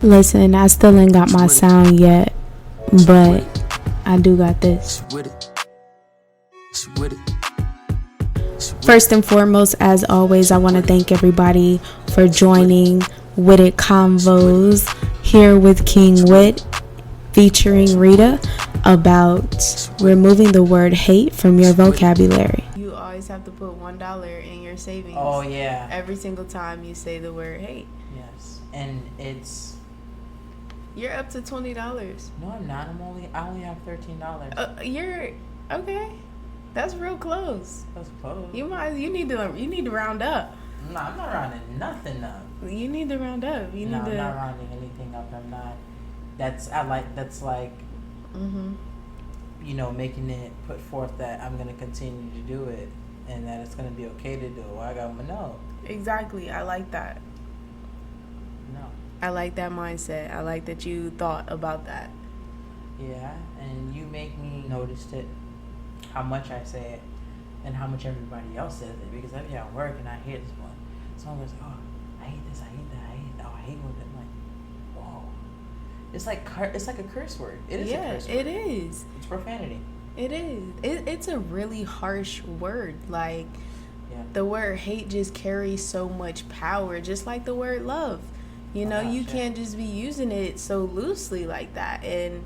Listen, I still ain't got my sound yet, but I do got this. First and foremost, as always, I want to thank everybody for joining With It Convos here with King Wit featuring Rita about removing the word hate from your vocabulary. You always have to put $1 in your savings. Oh, yeah. Every single time you say the word hate. Yes. And it's... You're up to $20. No, I'm not. I only have $13. You're... Okay. That's real close. That's close. You need to round up. No, I'm not rounding nothing up. You need to round up. I'm not rounding anything up. I'm not. That's like, making it put forth that I'm going to continue to do it and that it's going to be okay to do it. I got my no. Exactly. I like that. No. I like that mindset. I like that you thought about that. Yeah, and you make me notice it, how much I say it and how much everybody else says it, because I be at work and I hear this one. Someone goes, oh, I hate this, I hate that, I hate with it. I'm like, whoa. It's like a curse word. It is a curse word. It is. It's profanity. It is. It's a really harsh word. Like, the word hate just carries so much power, just like the word love. You can't just be using it so loosely like that. And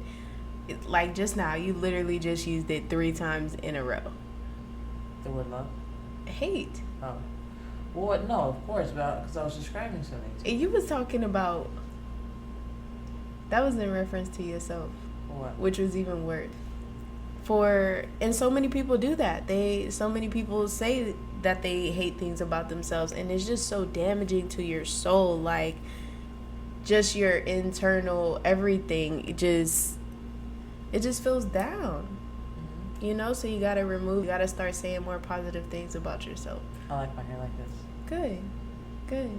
like just now, you literally just used it 3 times in a row. The word love? Hate. Oh. Well, no, of course, because I was describing something. And you was talking about... That was in reference to yourself. What? Which was even worse. And so many people do that. So many people say that they hate things about themselves, and it's just so damaging to your soul. Like, just your internal everything. It just feels down. Mm-hmm. So you gotta start saying more positive things about yourself. I like my hair like this. Good.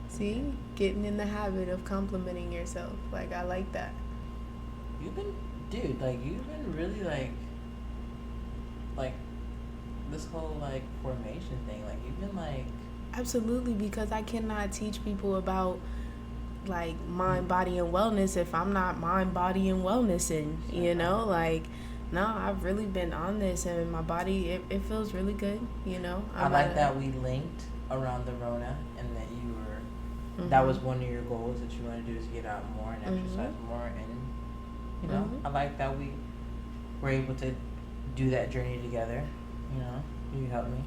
See? Getting in the habit of complimenting yourself. Like, I like that. You've been really like this whole formation thing. Like, you've been Absolutely, because I cannot teach people about mind, body, and wellness if I'm not mind, body, and wellness no, I've really been on this, and my body, it feels really good, I like that we linked around the Rona, and that you were, that was one of your goals that you want to do, is get out more and exercise more, and, I like that we were able to do that journey together, you helped me.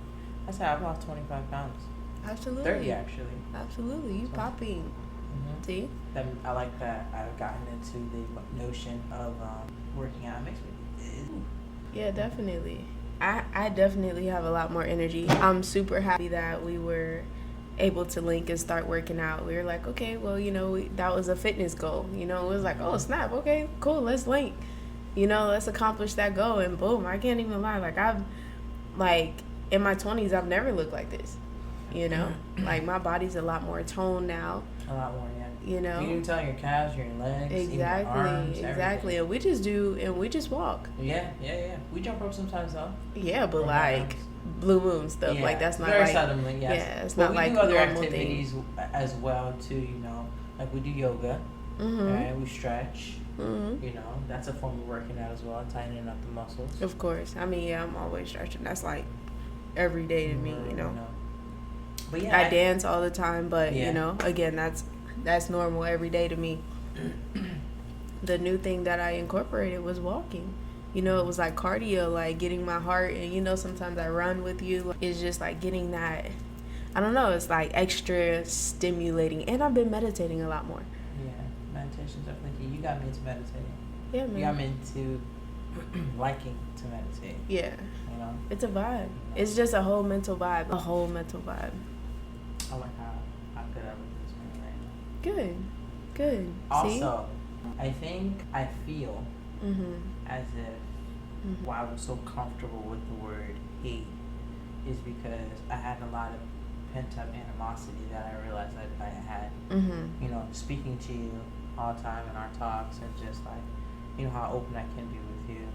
I said I've lost 25 pounds. Absolutely. 30, actually. Absolutely. You popping. See? I like that I've gotten into the notion of working out. It makes me... Yeah, definitely. I definitely have a lot more energy. I'm super happy that we were able to link and start working out. We were like, okay, well, that was a fitness goal. It was like, oh, snap. Okay, cool. Let's link. Let's accomplish that goal. And boom, I can't even lie. In my 20s, I've never looked like this. My body's a lot more toned now. A lot more, yeah. You can tell your calves, your legs, exactly, your arms, exactly. everything. And we just walk. Yeah. We jump rope sometimes though. Yeah, but blue moon stuff, that's not very suddenly, yes. Yeah, it's but not we do other normal activities as well too. Like we do yoga. Right? We stretch. That's a form of working out as well, tightening up the muscles. Of course. I'm always stretching. That's every day to me. But yeah, I dance all the time, but again, that's normal every day to me. The new thing that I incorporated was walking. It was like cardio, getting my heart, and sometimes I run with you. It's just getting that, I don't know, it's extra stimulating. And I've been meditating a lot more. Yeah, meditation's definitely key. You got me into meditating. Yeah, man. You got me into liking to meditate. Yeah. It's a vibe. It's just a whole mental vibe. I like how good I look this man right now. Good. Also, See? I feel as if why I was so comfortable with the word hate is because I had a lot of pent-up animosity that I realized I had. Speaking to you all the time in our talks, and just how open I can be with you.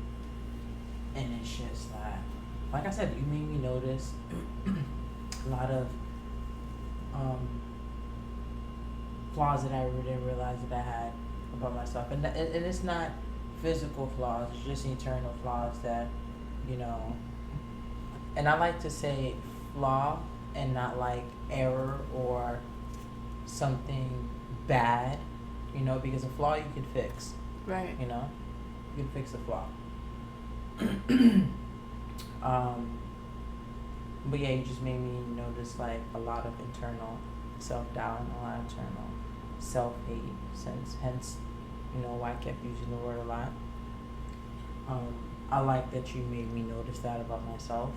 And it's just that, like I said, you made me notice a lot of flaws that I didn't realize that I had about myself. And it's not physical flaws, it's just internal flaws that, you know, and I like to say flaw and not like error or something bad, you know, because a flaw you can fix. Right. You know, you can fix a flaw. But yeah, you just made me notice like a lot of internal self-doubt and a lot of internal self-hate, hence, you know, why I kept using the word a lot. I like that you made me notice that about myself,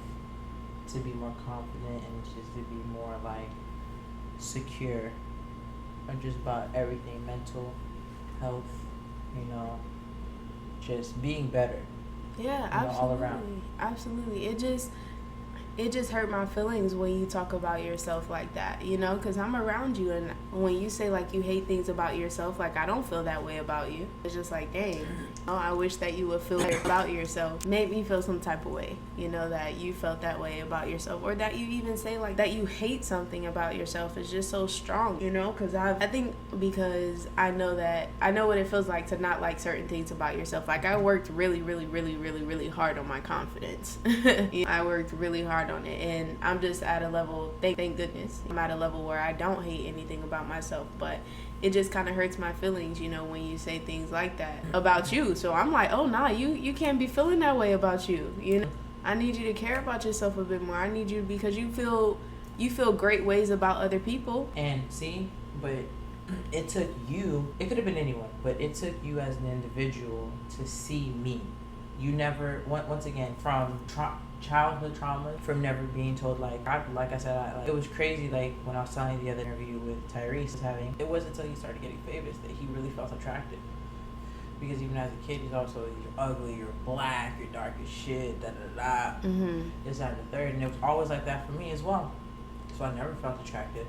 to be more confident and just to be more like secure, or just about everything, mental health, you know, just being better. Yeah, absolutely. All around. Absolutely. It just hurt my feelings when you talk about yourself like that, you know, because I'm around you, and when you say like you hate things about yourself, like I don't feel that way about you. It's just like, dang, I wish that you would feel better about yourself. Made me feel some type of way, you know, that you felt that way about yourself, or that you even say like that you hate something about yourself is just so strong, you know, because I think because I know what it feels like to not like certain things about yourself. Like I worked really, really, really, really, really hard on my confidence. I worked really hard on it, and I'm just at a level, thank goodness, I'm at a level where I don't hate anything about myself, but it just kind of hurts my feelings, you know, when you say things like that about you. So I'm like, oh nah, you can't be feeling that way about you, you know. I need you to care about yourself a bit more. I need you, because you feel great ways about other people. And see, but it took you, it could have been anyone, but it took you as an individual to see me. You never, once again, from childhood trauma, from never being told, like I said, it was crazy, like when I was telling you the other interview with Tyrese was having, it wasn't until he started getting famous that he really felt attracted. Because even as a kid, he's also, you're ugly, you're black, you're dark as shit, this, that, and the third, and it was always like that for me as well. So I never felt attracted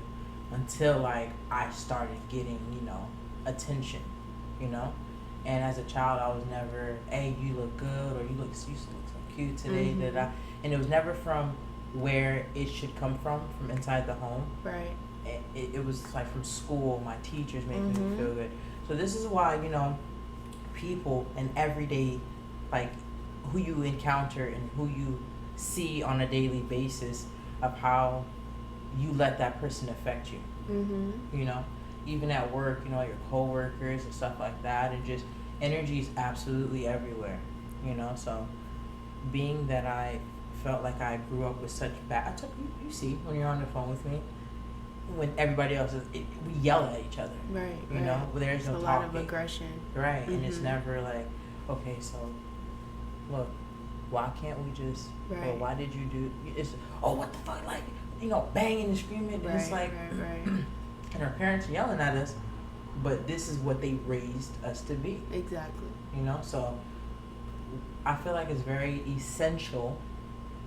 until like I started getting, you know, attention, you know. And as a child, I was never, hey, you look good, or you look so cute today, and it was never from where it should come from inside the home. Right. It was like from school, my teachers making me feel good. So this is why, you know, people and everyday, like who you encounter and who you see on a daily basis, of how you let that person affect you. You know, even at work, you know, your coworkers and stuff like that, and just energy is absolutely everywhere, you know. So being that I felt like I grew up with such bad, you see when you're on the phone with me, when everybody else is, we yell at each other, right? You know, there's no talking. A lot of aggression, right? And it's never like, okay, so look, why can't we just, or why did you do? It's, oh, what the fuck, like, you know, banging and screaming, and it's like, and our parents are yelling at us, but this is what they raised us to be. Exactly. You know, so I feel like it's very essential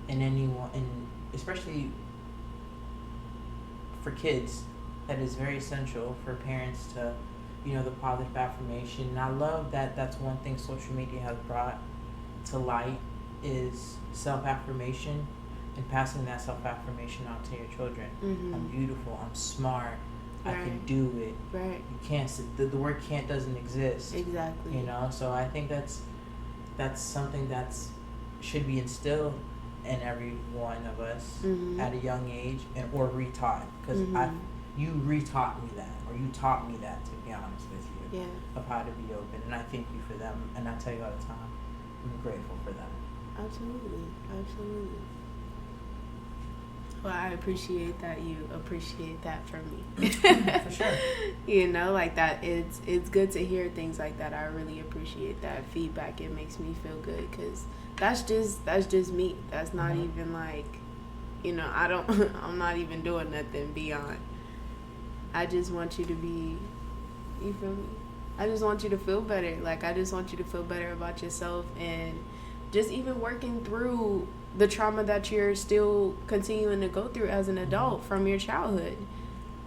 in anyone, and especially for kids, that is very essential for parents to, you know, the positive affirmation. And I love that that's one thing social media has brought to light, is self-affirmation, and passing that self-affirmation on to your children. I'm beautiful, I'm smart, I can do it. Right. You can't, the word can't doesn't exist. Exactly. You know, so I think that's something that's should be instilled in every one of us at a young age, and or retaught, because you retaught me that, or you taught me that, to be honest with you, of how to be open, and I thank you for them, and I tell you all the time, I'm grateful for them. Absolutely. Well, I appreciate that you appreciate that from me. For sure. You know, like that, it's good to hear things like that. I really appreciate that feedback. It makes me feel good, because that's just me. That's not even like, you know, I'm not even doing nothing beyond. I just want you to be, you feel me? I just want you to feel better. Like, I just want you to feel better about yourself, and just even working through the trauma that you're still continuing to go through as an adult from your childhood.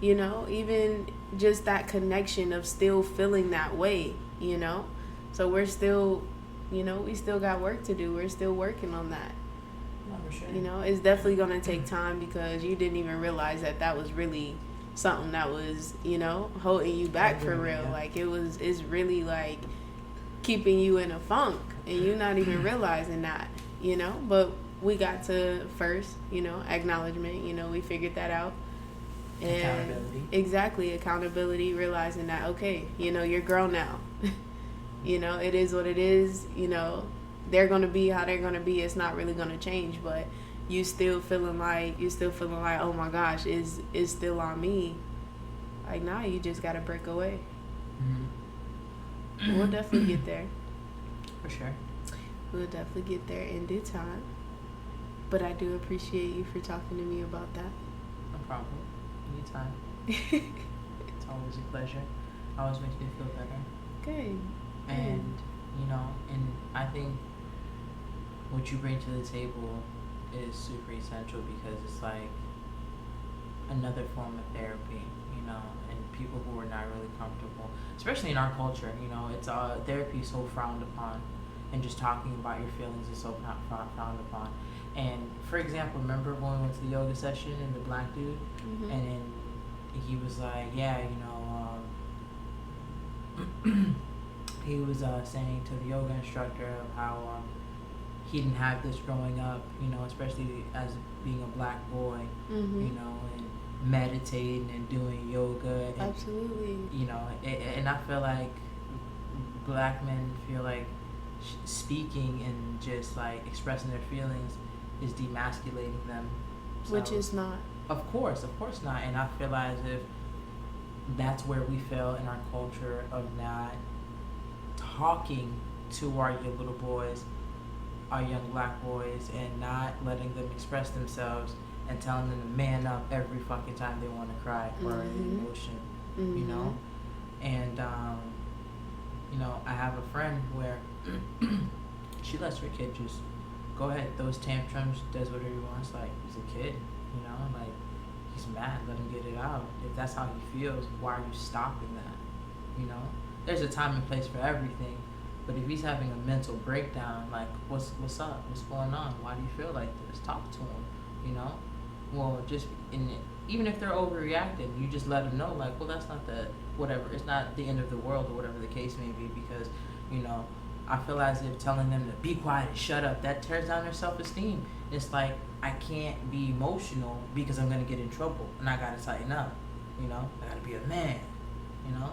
You know, even just that connection of still feeling that way, you know? So we're still, you know, we still got work to do. We're still working on that. No, for sure. You know, it's definitely going to take time, because you didn't even realize that was really something that was, you know, holding you back for real. Yeah. Like it's really like keeping you in a funk, and you're not even realizing that, you know. But we got to first, you know, acknowledgement, you know, we figured that out. And Accountability. Exactly, accountability, realizing that, okay, you know, you're grown now. You know, it is what it is, you know, they're going to be how they're going to be. It's not really going to change, but you still feeling like, oh my gosh, is still on me. Like, nah, you just got to break away. Mm-hmm. We'll definitely get there. For sure. We'll definitely get there in due time. But I do appreciate you for talking to me about that. No problem. Anytime. It's always a pleasure. Always makes me feel better. Good. And, you know, and I think what you bring to the table is super essential, because it's like another form of therapy, you know, and people who are not really comfortable, especially in our culture, you know, it's therapy is so frowned upon, and just talking about your feelings is so frowned upon. And for example, remember when we went to the yoga session and the black dude, Mm-hmm. and then he was like, yeah, you know, he was saying to the yoga instructor of how he didn't have this growing up, you know, especially as being a black boy, Mm-hmm. you know, and meditating and doing yoga. And, Absolutely. you know, and I feel like black men feel like speaking and just like expressing their feelings is demasculating them. So, Which is not. of course not. And I feel as if that's where we fail in our culture of not talking to our young little boys, our young black boys, and not letting them express themselves and telling them to man up every fucking time they want to cry or an Mm-hmm. emotion, Mm-hmm. you know? And, you know, I have a friend where she lets her kid just go ahead, those tantrums, does whatever he wants. Like, he's a kid, you know? Like, he's mad, let him get it out. If that's how he feels, why are you stopping that, you know? There's a time and place for everything, but if he's having a mental breakdown, like, what's up? What's going on? Why do you feel like this? Talk to him, you know? Well, just even if they're overreacting, you just let them know, like, well, that's not the whatever. It's not the end of the world or whatever the case may be, because, you know, I feel as if telling them to be quiet and shut up, that tears down their self-esteem. It's like, I can't be emotional because I'm gonna get in trouble, and I gotta tighten up, you know? I gotta be a man, you know?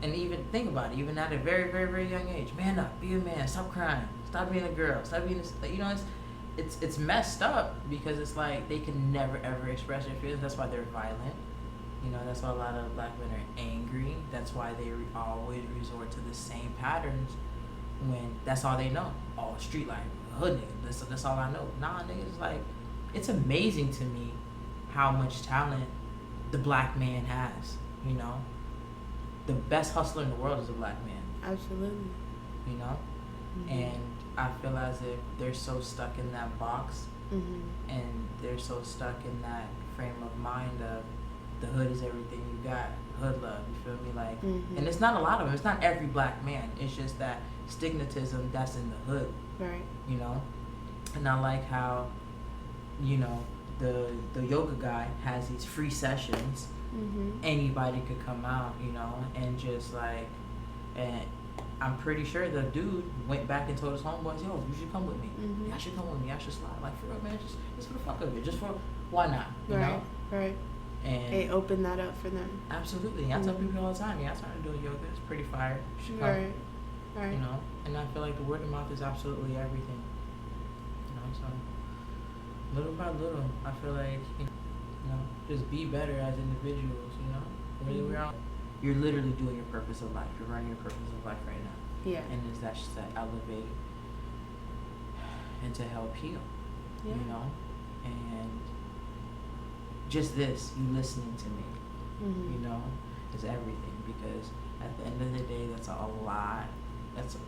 And even think about it, even at a very, very, very young age, man up, be a man, stop crying, stop being a girl, stop being a, you know, it's messed up, because it's like they can never ever express their feelings. That's why they're violent, you know. That's why a lot of black men are angry. That's why they always resort to the same patterns when that's all they know. Oh, street life, hood nigga, that's all I know. Nah, nigga, it's like, it's amazing to me how much talent the black man has, you know. The best hustler in the world is a black man. Absolutely. You know? Mm-hmm. And I feel as if they're so stuck in that box, Mm-hmm. and they're so stuck in that frame of mind of the hood is everything you got, hood love, you feel me? Like, Mm-hmm. and it's not a lot of them, it's not every black man, it's just that stigmatism that's in the hood, Right. you know? And I like how, you know, the yoga guy has these free sessions. Mm-hmm. Anybody could come out, you know, and just like, and I'm pretty sure the dude went back and told his homeboys, yo, you should come with me. Mm-hmm. Y'all should come with me. I should slide. Like, for real, man, just for the fuck of it. Just for, why not, you Right. know? Right. And They open that up for them. absolutely. I tell Mhm. people all the time, yeah, I started doing yoga. It's pretty fire. You should come, Right. Right. you know? And I feel like the word of mouth is absolutely everything. You know, so little by little, I feel like, you know, just be better as individuals, you know? Really, Mhm. we're all, you're literally doing your purpose of life. You're running your purpose of life right now. Yeah. And is that just to elevate and to help heal, Yeah. you know? And just this, you listening to me, Mm-hmm. you know, is everything, because at the end of the day, that's a lot.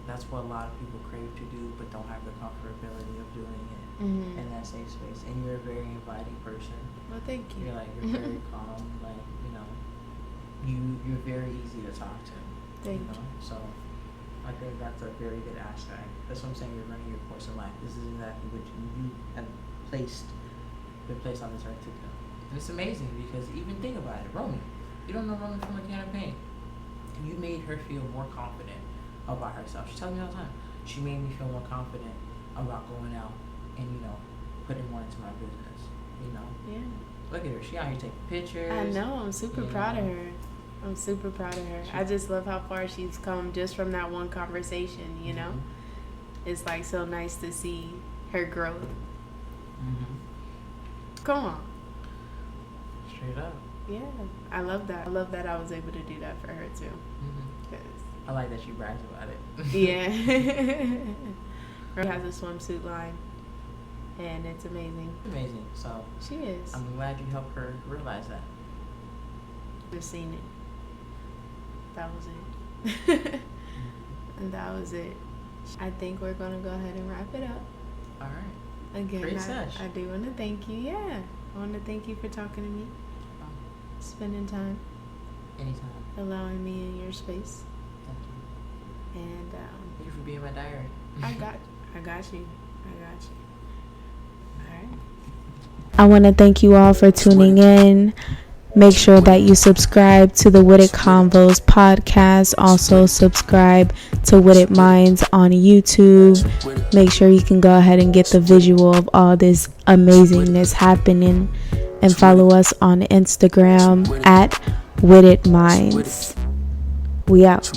That's what a lot of people crave to do, but don't have the comfortability of doing it Mm-hmm. in that safe space. And you're a very inviting person. Well, thank you. You're very calm, like, you know, you're very easy to talk to. Thank you know? So I think that's a very good aspect. That's what I'm saying, you're running your course in life. This is exactly what you have been placed on this earth to do. And it's amazing because even think about it, Romy. You don't know Romy from a can of paint. You made her feel more confident about herself. She tells me all the time. She made me feel more confident about going out and, putting more into my business. Yeah. Look at her. She out here taking pictures. I know. I'm super proud of her. I just love how far she's come just from that one conversation, Mm-hmm. It's like so nice to see her growth. Mm-hmm. Come on. Straight up. Yeah. I love that. I love that I was able to do that for her too. Mm-hmm. I like that she brags about it. Yeah. She has a swimsuit line. And it's amazing. Amazing. So she is. I'm glad you helped her realize that. Just seen it. That was it. And that was it. I think we're gonna go ahead and wrap it up. All right. Again, Great sesh. I do want to thank you. Yeah, I want to thank you for talking to me, spending time, Anytime. allowing me in your space, Thank you. and Thank you for being my diary. I got you. All right. I want to thank you all for tuning in. Make sure that you subscribe to the With It Convos podcast. Also subscribe to With It Minds on YouTube. Make sure you can go ahead and get the visual of all this amazingness happening. And follow us on Instagram at With It Minds. We out.